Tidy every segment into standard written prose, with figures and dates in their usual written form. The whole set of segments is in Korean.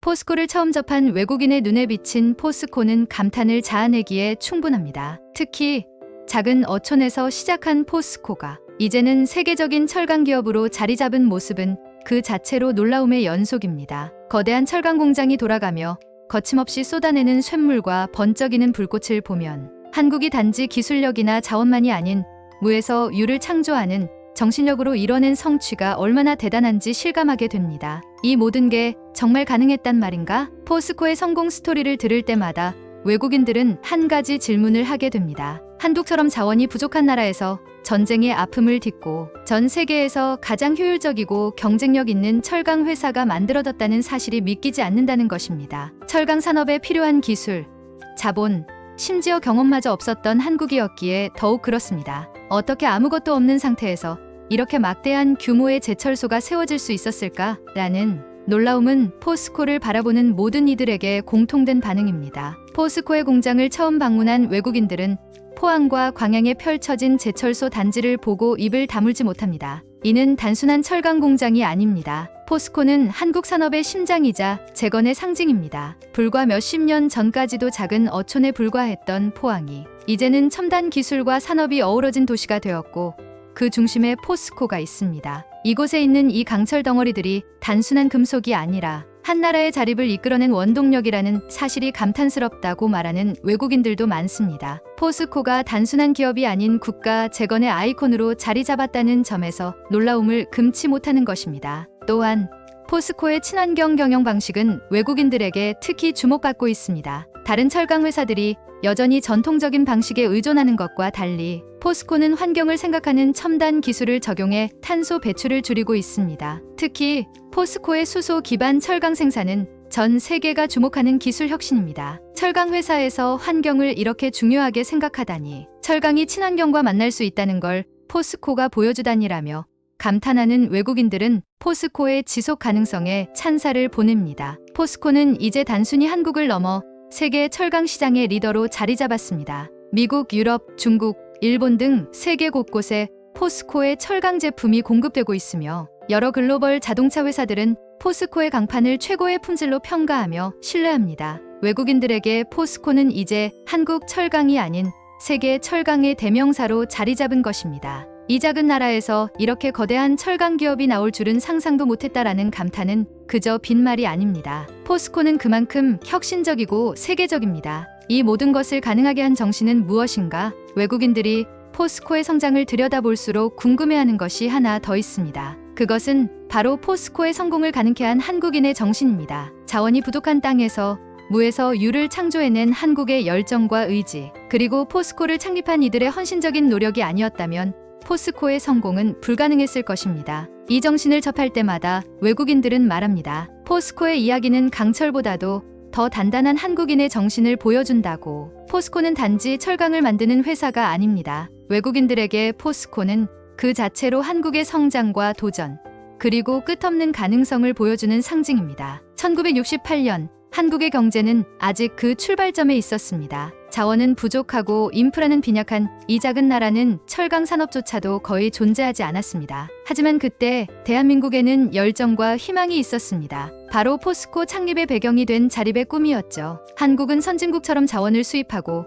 포스코를 처음 접한 외국인의 눈에 비친 포스코는 감탄을 자아내기에 충분합니다. 특히 작은 어촌에서 시작한 포스코가 이제는 세계적인 철강 기업으로 자리 잡은 모습은 그 자체로 놀라움의 연속입니다. 거대한 철강 공장이 돌아가며 거침없이 쏟아내는 쇳물과 번쩍이는 불꽃을 보면 한국이 단지 기술력이나 자원만이 아닌 무에서 유를 창조하는 정신력으로 이뤄낸 성취가 얼마나 대단한지 실감하게 됩니다. 이 모든 게 정말 가능했단 말인가? 포스코의 성공 스토리를 들을 때마다 외국인들은 한 가지 질문을 하게 됩니다. 한국처럼 자원이 부족한 나라에서 전쟁의 아픔을 딛고 전 세계에서 가장 효율적이고 경쟁력 있는 철강 회사가 만들어졌다는 사실이 믿기지 않는다는 것입니다. 철강 산업에 필요한 기술, 자본, 심지어 경험마저 없었던 한국이었기에 더욱 그렇습니다. 어떻게 아무것도 없는 상태에서 이렇게 막대한 규모의 제철소가 세워질 수 있었을까라는 놀라움은 포스코를 바라보는 모든 이들에게 공통된 반응입니다. 포스코의 공장을 처음 방문한 외국인들은 포항과 광양에 펼쳐진 제철소 단지를 보고 입을 다물지 못합니다. 이는 단순한 철강 공장이 아닙니다. 포스코는 한국 산업의 심장이자 재건의 상징입니다. 불과 몇십 년 전까지도 작은 어촌에 불과했던 포항이 이제는 첨단 기술과 산업이 어우러진 도시가 되었고 그 중심에 포스코가 있습니다. 이곳에 있는 이 강철 덩어리들이 단순한 금속이 아니라 한 나라의 자립을 이끌어낸 원동력이라는 사실이 감탄스럽다고 말하는 외국인들도 많습니다. 포스코가 단순한 기업이 아닌 국가 재건의 아이콘으로 자리 잡았다는 점에서 놀라움을 금치 못하는 것입니다. 또한 포스코의 친환경 경영 방식은 외국인들에게 특히 주목받고 있습니다. 다른 철강 회사들이 여전히 전통적인 방식에 의존하는 것과 달리 포스코는 환경을 생각하는 첨단 기술을 적용해 탄소 배출을 줄이고 있습니다. 특히 포스코의 수소 기반 철강 생산은 전 세계가 주목하는 기술 혁신입니다. 철강 회사에서 환경을 이렇게 중요하게 생각하다니, 철강이 친환경과 만날 수 있다는 걸 포스코가 보여주다니라며 감탄하는 외국인들은 포스코의 지속 가능성에 찬사를 보냅니다. 포스코는 이제 단순히 한국을 넘어 세계 철강 시장의 리더로 자리 잡았습니다. 미국, 유럽, 중국, 일본 등 세계 곳곳에 포스코의 철강 제품이 공급되고 있으며 여러 글로벌 자동차 회사들은 포스코의 강판을 최고의 품질로 평가하며 신뢰합니다. 외국인들에게 포스코는 이제 한국 철강이 아닌 세계 철강의 대명사로 자리 잡은 것입니다. 이 작은 나라에서 이렇게 거대한 철강 기업이 나올 줄은 상상도 못했다라는 감탄은 그저 빈말이 아닙니다. 포스코는 그만큼 혁신적이고 세계적입니다. 이 모든 것을 가능하게 한 정신은 무엇인가? 외국인들이 포스코의 성장을 들여다볼수록 궁금해하는 것이 하나 더 있습니다. 그것은 바로 포스코의 성공을 가능케 한 한국인의 정신입니다. 자원이 부족한 땅에서 무에서 유를 창조해낸 한국의 열정과 의지, 그리고 포스코를 창립한 이들의 헌신적인 노력이 아니었다면 포스코의 성공은 불가능했을 것입니다. 이 정신을 접할 때마다 외국인들은 말합니다. 포스코의 이야기는 강철보다도 더 단단한 한국인의 정신을 보여준다고. 포스코는 단지 철강을 만드는 회사가 아닙니다. 외국인들에게 포스코는 그 자체로 한국의 성장과 도전, 그리고 끝없는 가능성을 보여주는 상징입니다. 1968년 한국의 경제는 아직 그 출발점에 있었습니다. 자원은 부족하고 인프라는 빈약한 이 작은 나라는 철강 산업조차도 거의 존재하지 않았습니다. 하지만 그때 대한민국에는 열정과 희망이 있었습니다. 바로 포스코 창립의 배경이 된 자립의 꿈이었죠. 한국은 선진국처럼 자원을 수입하고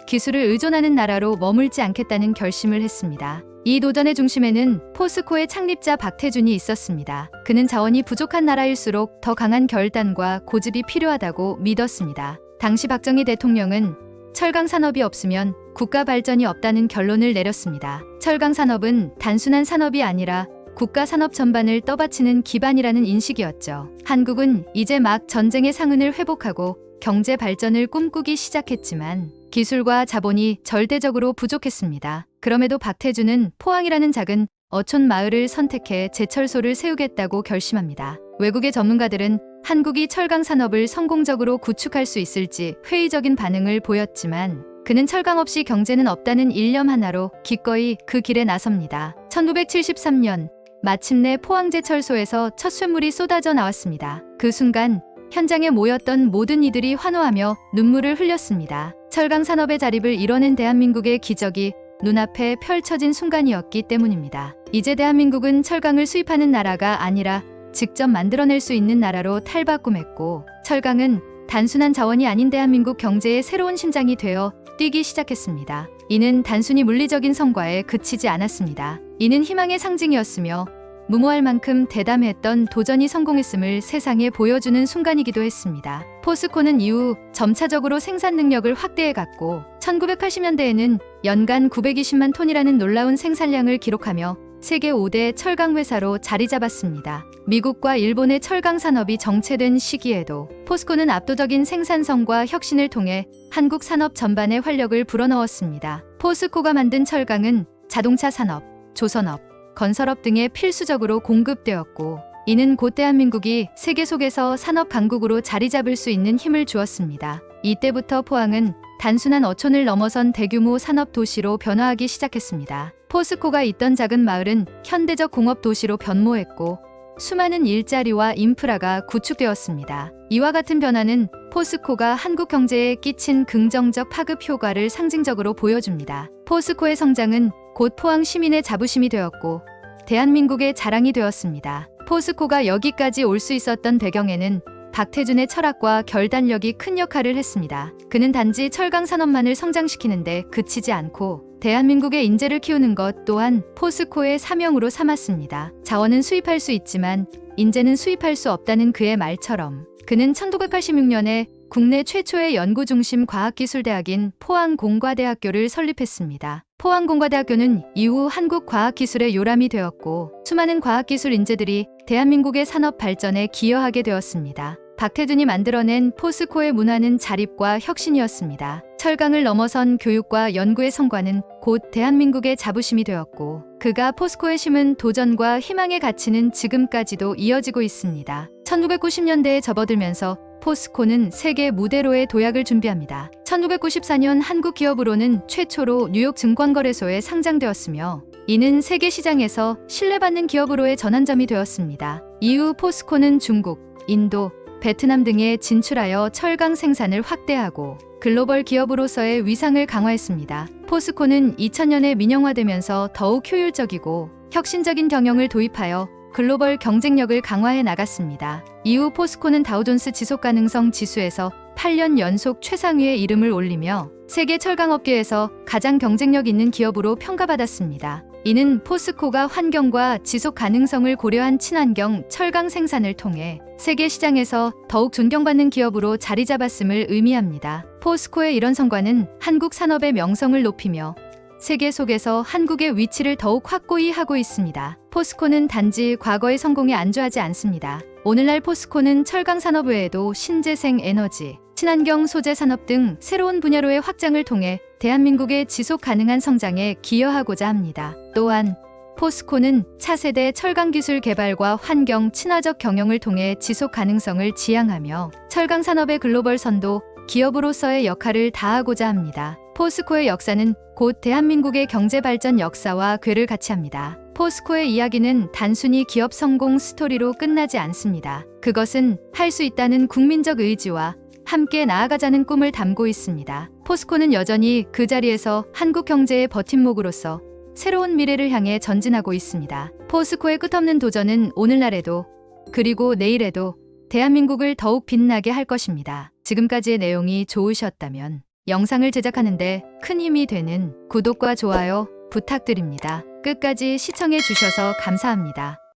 기술을 의존하는 나라로 머물지 않겠다는 결심을 했습니다. 이 도전의 중심에는 포스코의 창립자 박태준이 있었습니다. 그는 자원이 부족한 나라일수록 더 강한 결단과 고집이 필요하다고 믿었습니다. 당시 박정희 대통령은 철강 산업이 없으면 국가 발전이 없다는 결론을 내렸습니다. 철강 산업은 단순한 산업이 아니라 국가 산업 전반을 떠받치는 기반이라는 인식이었죠. 한국은 이제 막 전쟁의 상흔을 회복하고 경제 발전을 꿈꾸기 시작했지만 기술과 자본이 절대적으로 부족했습니다. 그럼에도 박태준은 포항이라는 작은 어촌 마을을 선택해 제철소를 세우겠다고 결심합니다. 외국의 전문가들은 한국이 철강 산업을 성공적으로 구축할 수 있을지 회의적인 반응을 보였지만 그는 철강 없이 경제는 없다는 일념 하나로 기꺼이 그 길에 나섭니다. 1973년 마침내 포항제철소에서 첫 쇳물이 쏟아져 나왔습니다. 그 순간 현장에 모였던 모든 이들이 환호하며 눈물을 흘렸습니다. 철강 산업의 자립을 이뤄낸 대한민국의 기적이 눈앞에 펼쳐진 순간이었기 때문입니다. 이제 대한민국은 철강을 수입하는 나라가 아니라 직접 만들어낼 수 있는 나라로 탈바꿈했고 철강은 단순한 자원이 아닌 대한민국 경제의 새로운 심장이 되어 뛰기 시작했습니다. 이는 단순히 물리적인 성과에 그치지 않았습니다. 이는 희망의 상징이었으며 무모할 만큼 대담했던 도전이 성공했음을 세상에 보여주는 순간이기도 했습니다. 포스코는 이후 점차적으로 생산 능력을 확대해갔고 1980년대에는 연간 920만 톤이라는 놀라운 생산량을 기록하며 세계 5대 철강 회사로 자리 잡았습니다. 미국과 일본의 철강 산업이 정체된 시기에도 포스코는 압도적인 생산성과 혁신을 통해 한국 산업 전반에 활력을 불어넣었습니다. 포스코가 만든 철강은 자동차 산업, 조선업, 건설업 등에 필수적으로 공급되었고 이는 곧 대한민국이 세계 속에서 산업 강국으로 자리 잡을 수 있는 힘을 주었습니다. 이때부터 포항은 단순한 어촌을 넘어선 대규모 산업 도시로 변화하기 시작했습니다. 포스코가 있던 작은 마을은 현대적 공업 도시로 변모했고 수많은 일자리와 인프라가 구축되었습니다. 이와 같은 변화는 포스코가 한국 경제에 끼친 긍정적 파급 효과를 상징적으로 보여줍니다. 포스코의 성장은 곧 포항 시민의 자부심이 되었고 대한민국의 자랑이 되었습니다. 포스코가 여기까지 올 수 있었던 배경에는 박태준의 철학과 결단력이 큰 역할을 했습니다. 그는 단지 철강 산업만을 성장시키는데 그치지 않고 대한민국의 인재를 키우는 것 또한 포스코의 사명으로 삼았습니다. 자원은 수입할 수 있지만 인재는 수입할 수 없다는 그의 말처럼 그는 1986년에 국내 최초의 연구중심 과학기술대학인 포항공과대학교를 설립했습니다. 포항공과대학교는 이후 한국과학기술의 요람이 되었고 수많은 과학기술 인재들이 대한민국의 산업 발전에 기여하게 되었습니다. 박태준이 만들어낸 포스코의 문화는 자립과 혁신이었습니다. 철강을 넘어선 교육과 연구의 성과는 곧 대한민국의 자부심이 되었고 그가 포스코에 심은 도전과 희망의 가치는 지금까지도 이어지고 있습니다. 1990년대에 접어들면서 포스코는 세계 무대로의 도약을 준비합니다. 1994년 한국 기업으로는 최초로 뉴욕 증권거래소에 상장되었으며 이는 세계 시장에서 신뢰받는 기업으로의 전환점이 되었습니다. 이후 포스코는 중국, 인도, 베트남 등에 진출하여 철강 생산을 확대하고 글로벌 기업으로서의 위상을 강화했습니다. 포스코는 2000년에 민영화되면서 더욱 효율적이고 혁신적인 경영을 도입하여 글로벌 경쟁력을 강화해 나갔습니다. 이후 포스코는 다우존스 지속가능성 지수에서 8년 연속 최상위의 이름을 올리며 세계 철강업계에서 가장 경쟁력 있는 기업으로 평가받았습니다. 이는 포스코가 환경과 지속 가능성을 고려한 친환경 철강 생산을 통해 세계 시장에서 더욱 존경받는 기업으로 자리 잡았음을 의미합니다. 포스코의 이런 성과는 한국 산업의 명성을 높이며 세계 속에서 한국의 위치를 더욱 확고히 하고 있습니다. 포스코는 단지 과거의 성공에 안주하지 않습니다. 오늘날 포스코는 철강 산업 외에도 신재생 에너지, 친환경 소재 산업 등 새로운 분야로의 확장을 통해 대한민국의 지속 가능한 성장에 기여하고자 합니다. 또한 포스코는 차세대 철강 기술 개발과 환경 친화적 경영을 통해 지속 가능성을 지향하며 철강 산업의 글로벌 선도 기업으로서의 역할을 다하고자 합니다. 포스코의 역사는 곧 대한민국의 경제 발전 역사와 궤를 같이 합니다. 포스코의 이야기는 단순히 기업 성공 스토리로 끝나지 않습니다. 그것은 할 수 있다는 국민적 의지와 함께 나아가자는 꿈을 담고 있습니다. 포스코는 여전히 그 자리에서 한국 경제의 버팀목으로서 새로운 미래를 향해 전진하고 있습니다. 포스코의 끝없는 도전은 오늘날에도 그리고 내일에도 대한민국을 더욱 빛나게 할 것입니다. 지금까지의 내용이 좋으셨다면 영상을 제작하는데 큰 힘이 되는 구독과 좋아요 부탁드립니다. 끝까지 시청해 주셔서 감사합니다.